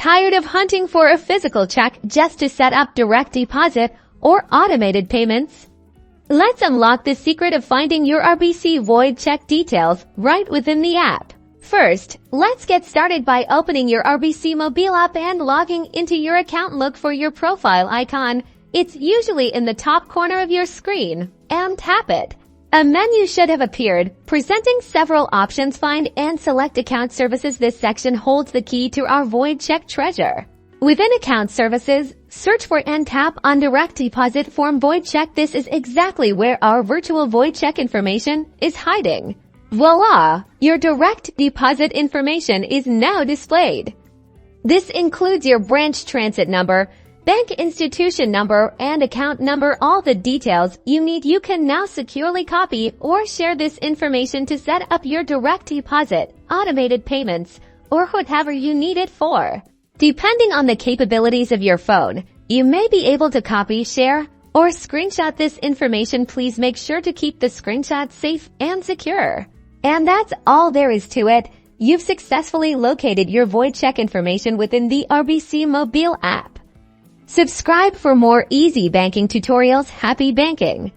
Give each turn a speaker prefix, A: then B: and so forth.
A: Tired of hunting for a physical check just to set up direct deposit or automated payments? Let's unlock the secret of finding your RBC void check details right within the app. First, let's get started by opening your RBC Mobile App and logging into your account. Look for your profile icon. It's usually in the top corner of your screen, and tap it. A menu should have appeared, presenting several options. Find and select Account Services. This section holds the key to our void check treasure. Within Account Services, search for and tap on Direct Deposit Form Void Check. This is exactly where our virtual void check information is hiding. Voila! Your direct deposit information is now displayed. This includes your branch transit number, bank institution number, and account number. All the details you need. You can now securely copy or share this information to set up your direct deposit, automated payments, or whatever you need it for. Depending on the capabilities of your phone, you may be able to copy, share, or screenshot this information. Please make sure to keep the screenshot safe and secure. And that's all there is to it. You've successfully located your void check information within the RBC Mobile app. Subscribe for more easy banking tutorials. Happy banking!